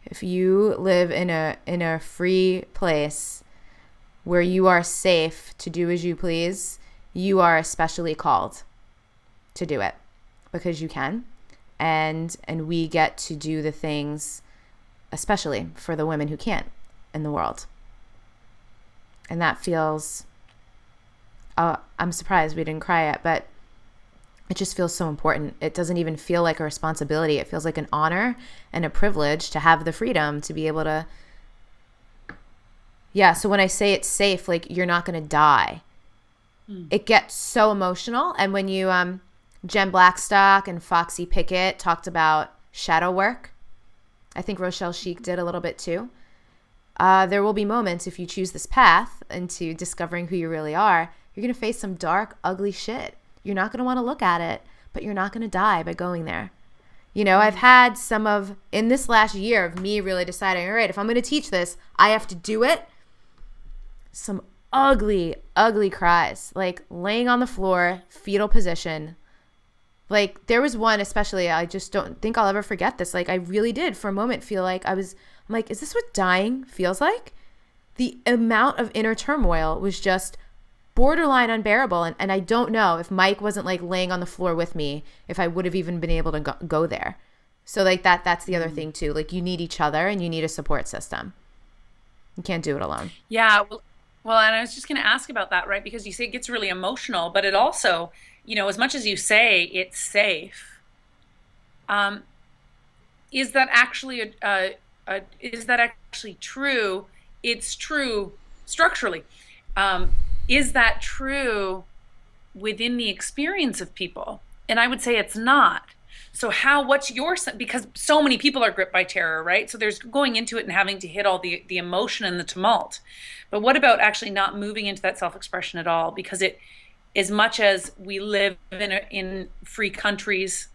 If you live in a free place where you are safe to do as you please, you are especially called to do it because you can, and we get to do the things, especially for the women who can't in the world, and that feels. I'm surprised we didn't cry yet, but it just feels so important. It doesn't even feel like a responsibility. It feels like an honor and a privilege to have the freedom to be able to. Yeah, so when I say it's safe, like you're not going to die. It gets so emotional. And when you, Jen Blackstock and Foxy Pickett talked about shadow work, I think Rochelle Sheik did a little bit too. There will be moments if you choose this path into discovering who you really are, you're going to face some dark, ugly shit. You're not going to want to look at it, but you're not going to die by going there. You know, I've had in this last year of me really deciding, all right, if I'm going to teach this, I have to do it. Some ugly, ugly cries, like laying on the floor, fetal position. Like there was one, especially, I just don't think I'll ever forget this. Like I really did for a moment feel like I'm like, is this what dying feels like? The amount of inner turmoil was just borderline unbearable. And I don't know if Mike wasn't like laying on the floor with me, if I would have even been able to go there. So like that's the other thing too. Like you need each other and you need a support system. You can't do it alone. Yeah, well, and I was just going to ask about that, right? Because you say it gets really emotional, but it also, as much as you say it's safe, um, is that actually is that actually true? It's true structurally. Is that true within the experience of people? And I would say it's not. So what's your, because so many people are gripped by terror, right? So there's going into it and having to hit all the emotion and the tumult. But what about actually not moving into that self-expression at all? Because as much as we live in free countries,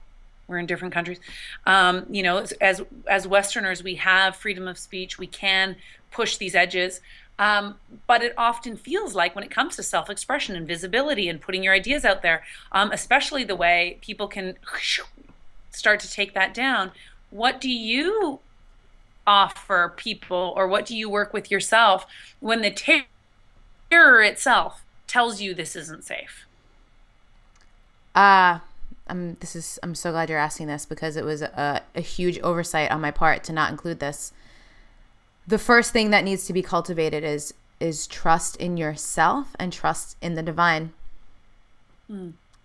we're in different countries, as Westerners, we have freedom of speech, we can push these edges. But it often feels like when it comes to self-expression and visibility and putting your ideas out there, especially the way people can start to take that down. What do you offer people, or what do you work with yourself when the terror itself tells you this isn't safe? I'm so glad you're asking this because it was a huge oversight on my part to not include this. The first thing that needs to be cultivated is trust in yourself and trust in the divine.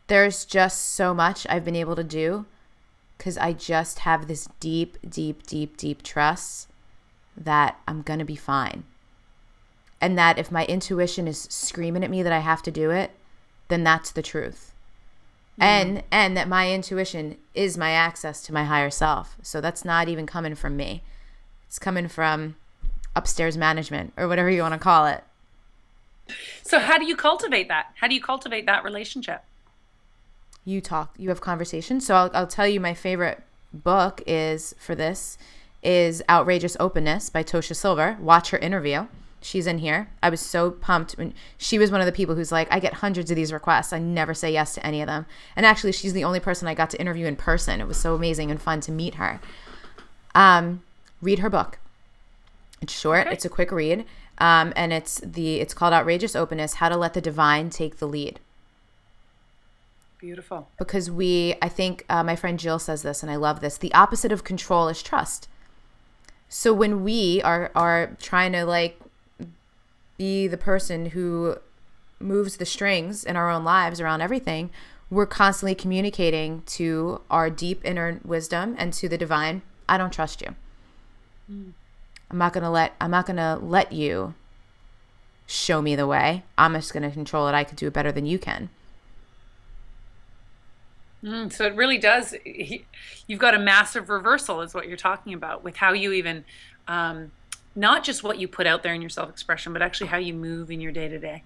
There's just so much I've been able to do because I just have this deep, deep, deep, deep trust that I'm going to be fine. And that if my intuition is screaming at me that I have to do it, then that's the truth. And that my intuition is my access to my higher self. So that's not even coming from me. It's coming from upstairs management or whatever you want to call it. So how do you cultivate that? How do you cultivate that relationship? You have conversations. So I'll tell you my favorite book is Outrageous Openness by Tosha Silver. Watch her interview. She's in here. I was so pumped when she was one of the people who's like, I get hundreds of these requests. I never say yes to any of them. And actually, she's the only person I got to interview in person. It was so amazing and fun to meet her. Read her book. It's short. Okay. It's a quick read. And it's called Outrageous Openness, How to Let the Divine Take the Lead. Beautiful. Because I think my friend Jill says this, and I love this. The opposite of control is trust. So when we are trying to like be the person who moves the strings in our own lives around everything, we're constantly communicating to our deep inner wisdom and to the divine, I don't trust you. I'm not gonna let you show me the way. I'm just gonna control it. I could do it better than you can. So it really does. You've got a massive reversal is what you're talking about with how you even, not just what you put out there in your self-expression, but actually how you move in your day-to-day.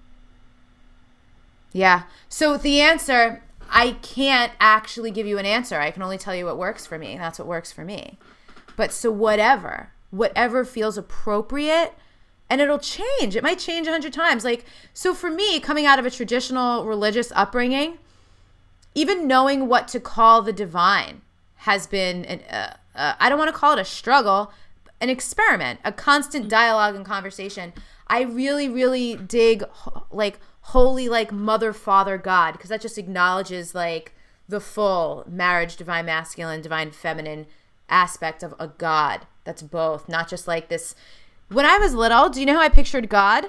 Yeah. So the answer, I can't actually give you an answer. I can only tell you what works for me. That's what works for me. But so whatever feels appropriate, and it'll change. It might change 100 times. Like, so for me, coming out of a traditional religious upbringing, even knowing what to call the divine has been, I don't want to call it a struggle, an experiment, a constant dialogue and conversation. I really, really dig like holy, like mother, father, God, because that just acknowledges like the full marriage, divine masculine, divine feminine aspect of a God. That's both, not just like this. When I was little, do you know how I pictured God?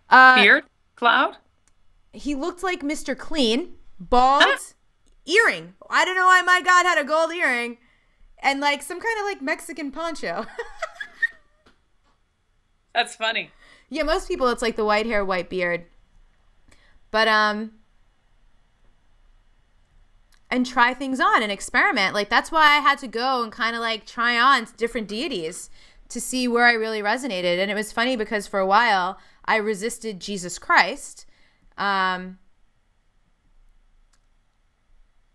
Beard? Cloud? He looked like Mr. Clean, bald, earring. I don't know why my God had a gold earring, and like some kind of like Mexican poncho. That's funny. Yeah, most people it's like the white hair, white beard. But and try things on and experiment. Like that's why I had to go and kind of like try on different deities to see where I really resonated. And it was funny because for a while I resisted Jesus Christ.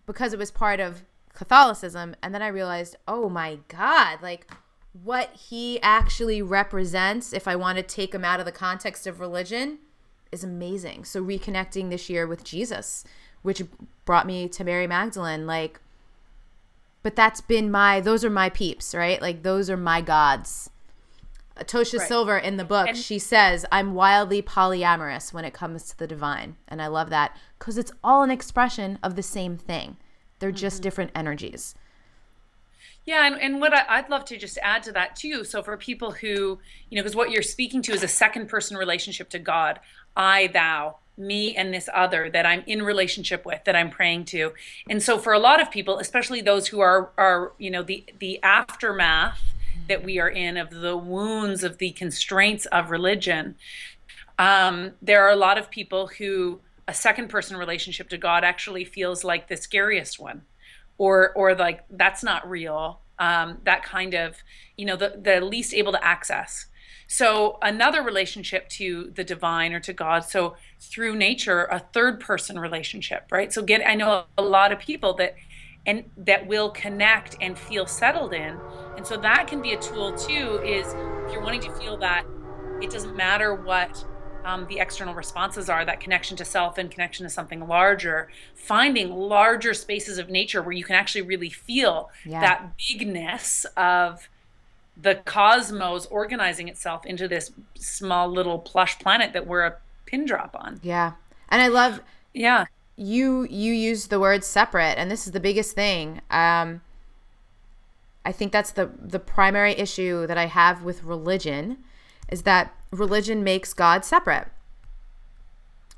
Because it was part of Catholicism. And then I realized, oh my God, like what he actually represents, if I want to take him out of the context of religion, is amazing. So reconnecting this year with Jesus, which brought me to Mary Magdalene, like, but that's been those are my peeps, right? Like those are my gods. Tosha Silver in the book, she says, I'm wildly polyamorous when it comes to the divine. And I love that because it's all an expression of the same thing. They're just different energies. Yeah, and what I'd love to just add to that too. So for people who, because what you're speaking to is a second person relationship to God. I, thou, me, and this other that I'm in relationship with, that I'm praying to. And so for a lot of people, especially those who are the aftermath that we are in of the wounds of the constraints of religion, there are a lot of people who a second person relationship to God actually feels like the scariest one, or like that's not real, that kind of, the least able to access. So another relationship to the divine or to God, so through nature, a third person relationship, right? So I know a lot of people that will connect and feel settled in. And so that can be a tool too, is if you're wanting to feel that it doesn't matter what the external responses are, that connection to self and connection to something larger, finding larger spaces of nature where you can actually really feel that bigness of the cosmos organizing itself into this small little plush planet that we're a pin drop on. Yeah. And I love you use the word separate, and this is the biggest thing. I think that's the primary issue that I have with religion, is that religion makes God separate.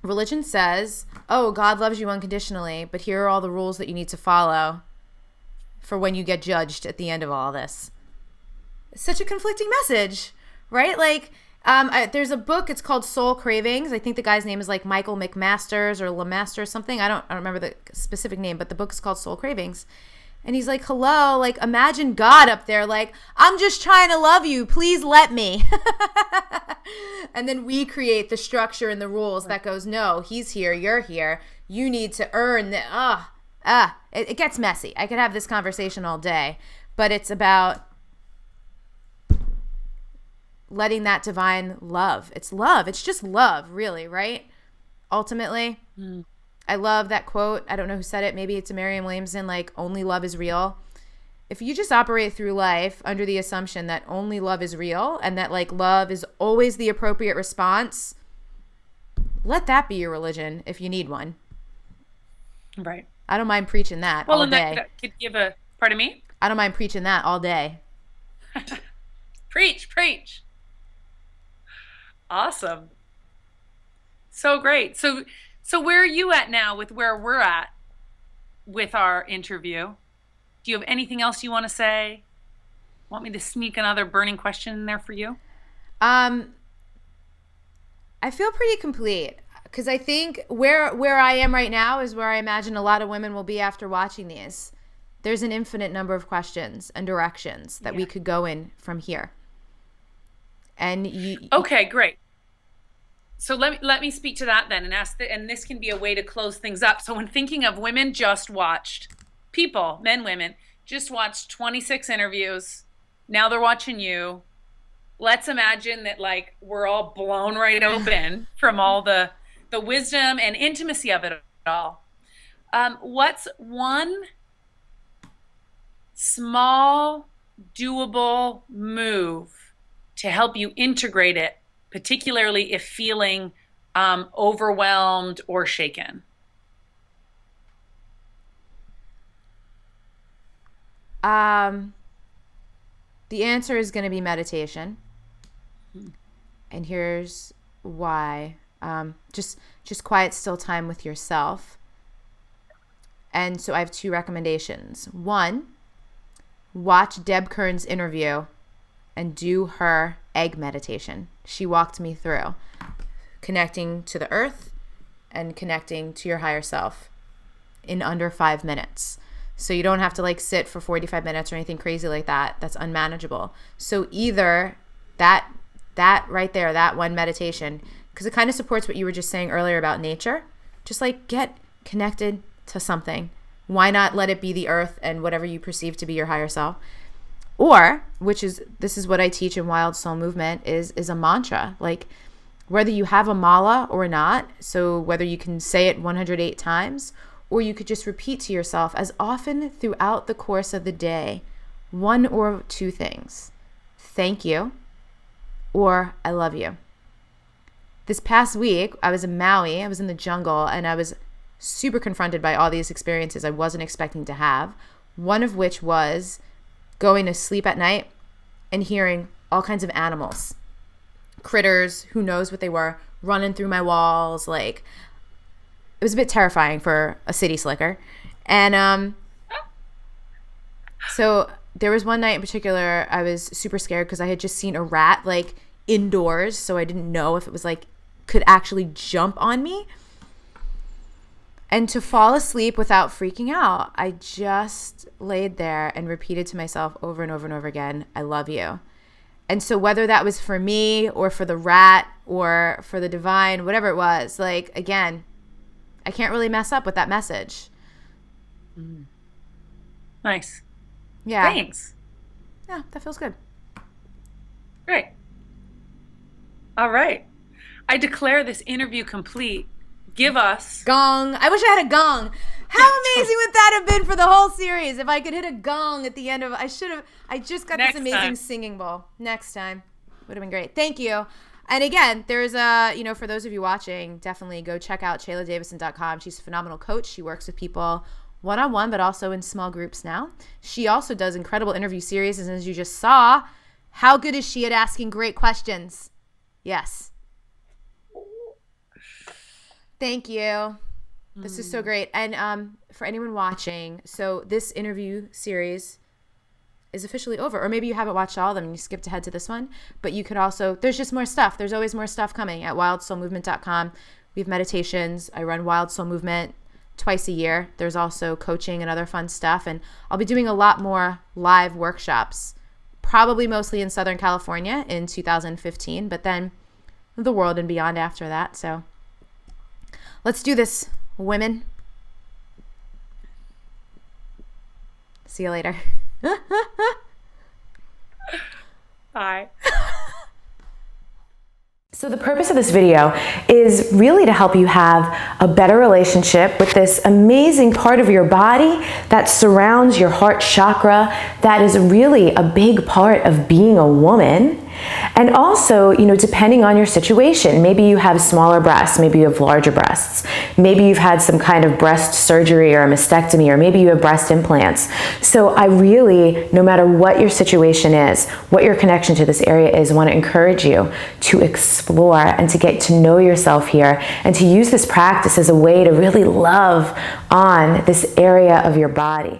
Religion says, oh, God loves you unconditionally, but here are all the rules that you need to follow for when you get judged at the end of all this. It's such a conflicting message, right? Like, there's a book, it's called Soul Cravings. I think the guy's name is like Michael McMasters or LeMaster or something. I don't remember the specific name, but the book is called Soul Cravings. And he's like, hello, like imagine God up there, like, I'm just trying to love you, please let me. And then we create the structure and the rules that goes, no, he's here, you're here, you need to earn the, it gets messy. I could have this conversation all day, but it's about letting that divine love. It's love. It's just love, really, right? Ultimately. I love that quote. I don't know who said it. Maybe it's a Marianne Williamson, like, only love is real. If you just operate through life under the assumption that only love is real and that, like, love is always the appropriate response, let that be your religion if you need one. Right. I don't mind preaching that all day. That could give a, pardon me? I don't mind preaching that all day. Preach. Awesome. So great. So where are you at now with where we're at with our interview? Do you have anything else you want to say? Want me to sneak another burning question in there for you? I feel pretty complete because I think where I am right now is where I imagine a lot of women will be after watching these. There's an infinite number of questions and directions that we could go in from here. And okay, great. So let me speak to that then and ask and this can be a way to close things up. So when thinking of women just watched, people, men, women, just watched 26 interviews. Now they're watching you. Let's imagine that, like, we're all blown right open from all the wisdom and intimacy of it all. What's one small, doable move to help you integrate it, particularly if feeling overwhelmed or shaken? The answer is going to be meditation. And here's why. Just quiet, still time with yourself. And so I have 2 recommendations. 1, watch Deb Kern's interview and do her egg meditation. She walked me through connecting to the earth and connecting to your higher self in under 5 minutes. So you don't have to, like, sit for 45 minutes or anything crazy like that. That's unmanageable. So either that right there, that one meditation, because it kind of supports what you were just saying earlier about nature. Just, like, get connected to something. Why not let it be the earth and whatever you perceive to be your higher self? Or, this is what I teach in Wild Soul Movement, is a mantra. Like, whether you have a mala or not, so whether you can say it 108 times, or you could just repeat to yourself as often throughout the course of the day, 1 or 2 things. Thank you, or I love you. This past week, I was in Maui, I was in the jungle, and I was super confronted by all these experiences I wasn't expecting to have. One of which was going to sleep at night and hearing all kinds of animals, critters, who knows what they were, running through my walls. Like, it was a bit terrifying for a city slicker. And so there was one night in particular I was super scared because I had just seen a rat, like, indoors, so I didn't know if it was, like, could actually jump on me. And to fall asleep without freaking out, I just laid there and repeated to myself over and over and over again, I love you. And so whether that was for me or for the rat or for the divine, whatever it was, like, again, I can't really mess up with that message. Nice. Yeah. Thanks. Yeah, that feels good. Great. All right. I declare this interview complete. Give us gong. I wish I had a gong. How amazing would that have been for the whole series if I could hit a gong at the end of I just got this amazing singing bowl. Next time. Would have been great. Thank you. And again, there's for those of you watching, definitely go check out ChelaDavison.com. She's a phenomenal coach. She works with people one-on-one, but also in small groups now. She also does incredible interview series. And as you just saw, how good is she at asking great questions? Yes. Thank you. This is so great. And for anyone watching, so this interview series is officially over. Or maybe you haven't watched all of them and you skipped ahead to this one. But you could also, there's just more stuff. There's always more stuff coming at wildsoulmovement.com. We have meditations. I run Wild Soul Movement twice a year. There's also coaching and other fun stuff. And I'll be doing a lot more live workshops, probably mostly in Southern California in 2015, but then the world and beyond after that. So let's do this, women. See you later. Bye. So the purpose of this video is really to help you have a better relationship with this amazing part of your body that surrounds your heart chakra, that is really a big part of being a woman. And also, depending on your situation, maybe you have smaller breasts, maybe you have larger breasts, maybe you've had some kind of breast surgery or a mastectomy, or maybe you have breast implants. So I really, no matter what your situation is, what your connection to this area is, want to encourage you to explore and to get to know yourself here and to use this practice as a way to really love on this area of your body.